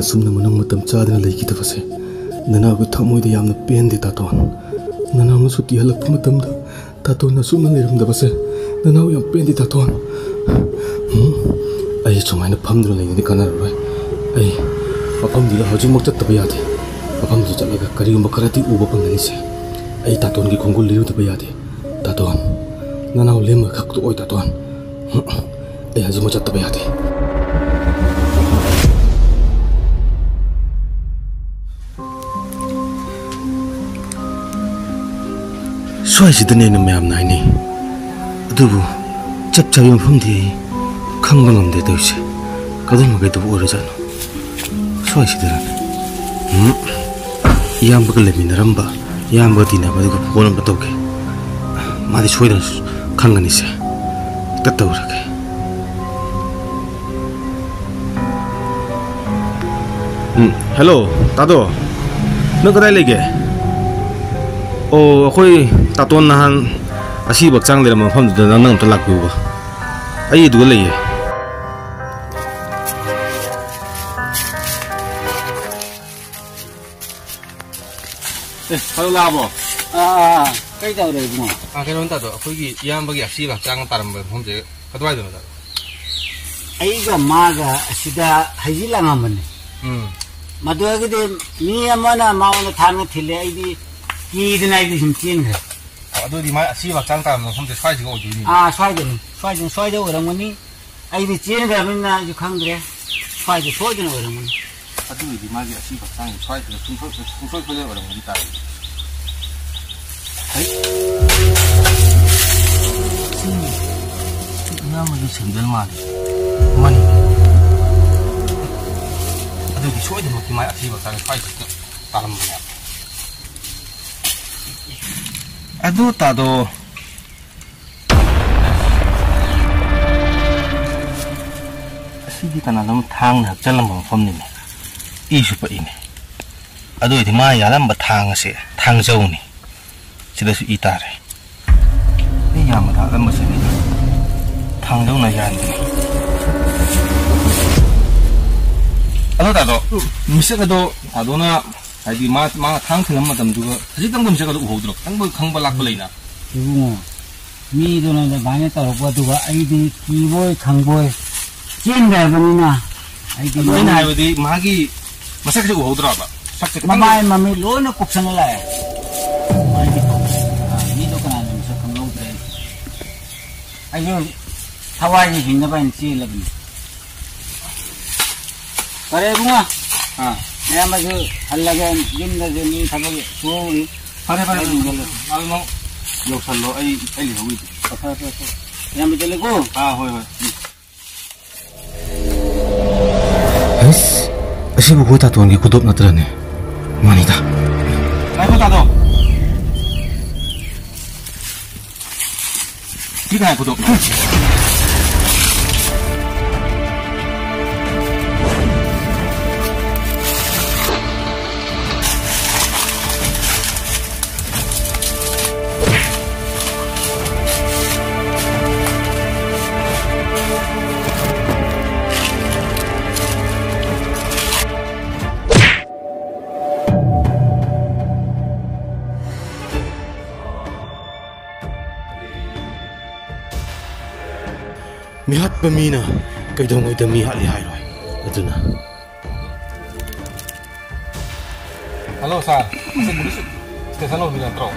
asumna manang matam chadana leikidabase nanagu thamoida yamna pende taton nanamu suti halakpa matamda taton asumna leramdabase nanagu yam pende taton ai chumaina phamdro leini kanaroi ai mafamdila hojimok chattaba yade mafamdu chalaga karigumba kharati uba panganise ai taton gi khongul lirudaba yade taton nanagu lemma khaktu oi taton ai hojimok chattaba yade Soisidane na mayam na ini, adubu cap cap yang pun di kang bangam de tu se, kadang magai tu orang jano. Soisidane, yang bakal lebih neramba, yang bakal tina pada kepukulan betul ke, madi soidan kang ni se, tak tahu lagi. Hello, tado, nak kau lagi? Oh, aku taton nahan asyik bakcang dalam mafam tu dan nang terlak juga. Aye dua lagi. Kalau labo. Kaya tahu deh semua. Kaya orang tahu. Aku ini yang bagi asyik bakcang taram mafam je. Kau ada mana? Aye juga maga sudah haji lang aman. Madu lagi deh ni amana mau nak thang thile aye Ki dinai di sini kan? Aduh di mana sih waktu kita mungkin sesuai juga uji ini. Sesuai orang ini. Ayo di sini kan mana juga deh. Sesuai orang ini. Aduh di mana sih waktu sesuai juga sesuai orang ini tahu. Sini, nama di sendal mana? Aduh di sesuai dengan mana sih waktu sesuai juga talam mana? Aduh, tado. Asyik di tanah thang nak jalan mafam ni. Isu pa ini. Aduh, di mana jalan berthang se, thang jauh ni. Sudah su itare. Ni yang mana dalam mesin ni. Thang jauh na jalan ni. Aduh, tado. Misal tado na. Jadi mak thang film macam tu, jadi tanggung jawab tu udah, tanggung khang balak balai na. Ibu, mi tu nanti banyak tahu apa tu, ayi di kiboy khang boy, cendera begini. Ayi di mana ayi di magi, masa kerja udah apa? Mami lo nak kupsan lah. Ni tu kan ada masa khang udah. Ayo, Hawaii ni hingga paling cil lagi. Kare bunga. Saya masih halagan jinda jeni sabagi suwi. Pada jalan. Kalau mau jauh selalu ay lihat itu. Yang betul lego. Hoi. Asyik buku tatuan ke kutub natrane. Mana ita? Aku tahu. Tidak kutub. Mihat pamina, kay dong ay damihat lihay roy. Ito na. Halo sir, kasi bulis station lo bilang tro.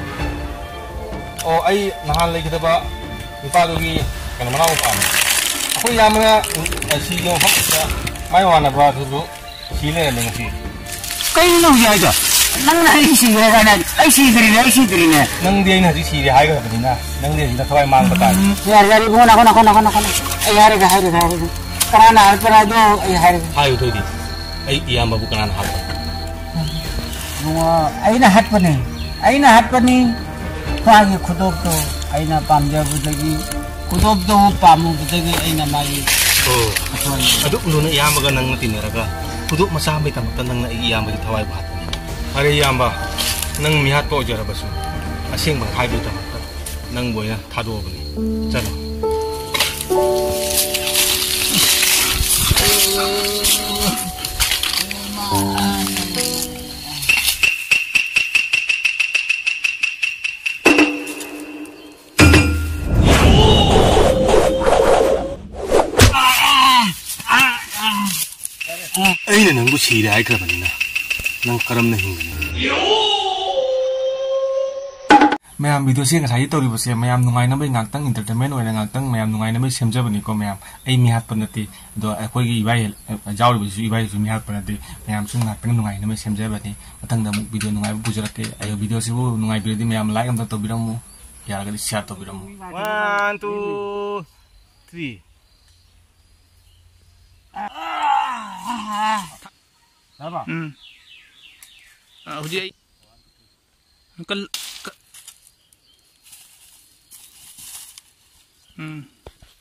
Oh ay nahalay kita ba? Ipalo gi kan mana upam. Ako yaman nga si yung haksa may wana ba tulo sile na ngasi. Kayo nung yaga. Nang naisip ka na, ay sigrin na. Nang di na si lihay ka ba na? Nang di na taway mang batan. Yari mo na. Ay hari ka. Karena pernah do ay hari. Hayo to di. Ay iyang bukan anak hal. Ay nahat pa ni. Pagi kudog to ay na pamja budagi. Kudog to pamu budagi ay na magi. Oh. Aduh ulo na iyang maganang tiniraga. Kudog masamay tamutan nang naiyang magitaway bahat. Hari iyamba nang mihat po jara basu asing bang hai bita nang boy na thado bani chalo ꯑꯩꯅ ꯅꯪꯕꯨ ꯁꯤꯔꯦ ꯍꯥꯏꯈ꯭ꯔꯕꯅꯤꯅ ꯅꯪ ꯀꯔꯝꯅ ꯍꯤꯡꯒꯅꯤ? Ma'am video से ngसाई तौरीबसे मैम नुंगाइनबे ngakhtang entertainment oina ngakhtang ma'am नुंगाइनबे semjabani ko ma'am ai mi hat panati do akoi gi ibai jawribisu ibai su mi hat panati ma'am su ngakhtang नुंगाइनबे semjabani matang da muk video nungai bujurake ayo video sibu nungai biradi ma'am like am to biramu yaragadi share to biramu 1 2 3 Apa? Hujai kal